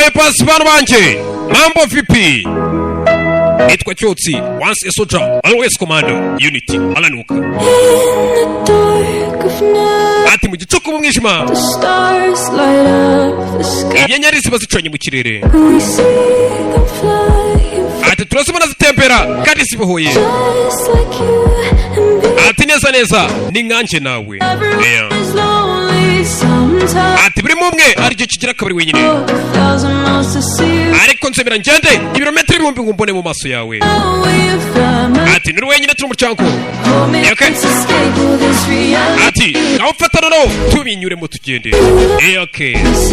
bypass bana banje mambo vipi itwa cyotsi once a soldier always commando unity alanuka ati mu gicuku mu mwijima inyenyeri ziba zicanye mu kirere ati turasubona zitembera kandi zibohoye ati neza neza ni nkanje nawe ati buri mumwe aricyo kigira kabiri wenyine ariko nsebera ngende ibirometero ibihumbi ngo mbone mu maso yawe ati nuri wenyine turi umuryango ati nawe ufatana no tubinyuremo tugende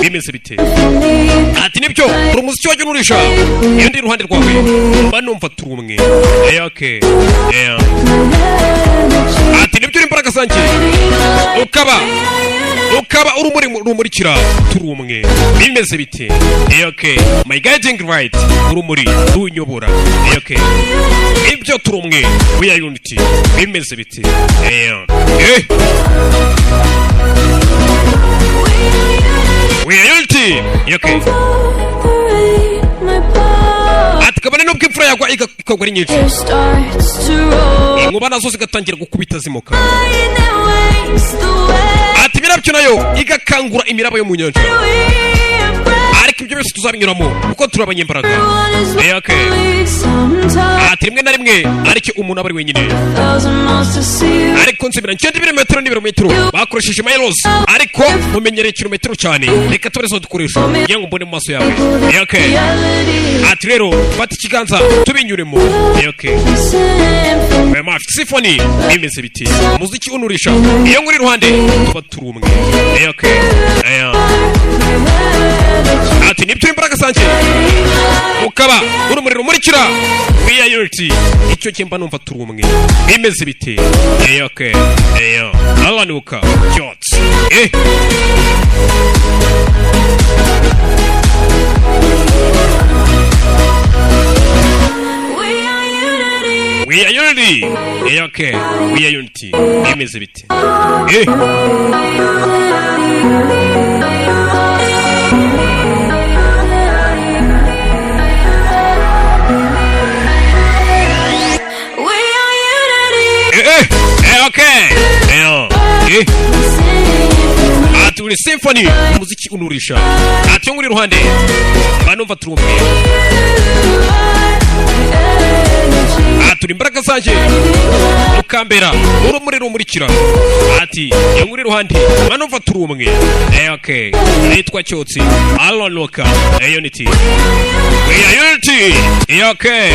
bimeze bite ati nibyo turi umuziki wajya unurisha iyo ndi iruhande rwawe mba numva turi umwe ati nibyo uri imbaraga zanjye ukaba urumuri rumurikira turi umwe bimeze bite my guiding light urumuri runyobora ibyo turi umwe we are unity bimeze bite we are unity ati kabone nubwo imfura yagwa ikagwa ari nyinshi inkuba nazo zigatangira gukubita zimuka ati imirabyo nayo igakangura imiraba yo mu nyanja ariko ibyo byose tuzabinyuramo kuko turi abanyembaraga ati rimwe na rimwe ariko umuntu aba ari wenyine ariko nsubira ngende ibirometero bakoresheje miles ariko mumenyereye kilometero cyane reka tubarezo dukoresha kugira ngo mbone mu maso yawe ati rero fata ikiganza tubinyuremo symphony bimeze biti umuziki unurisha iyo nguri iruhande tuba turi umwe ati nibyo imbaraga zanjye ukaba urumuri rumurikira we are unity icyo kimba numva turi umwe bimeze biti alanuka cyotsi we are unity we are unity bimeze biti ati uri symphony umuziki unurisha ati yo nguri iruhande banumva turi umwe ati uri imbaraga zanjye ukambera urumuri rumurikira ati yo nguri iruhande banumva turi umwe nitwa cyotsi alanuka unity we are unity okay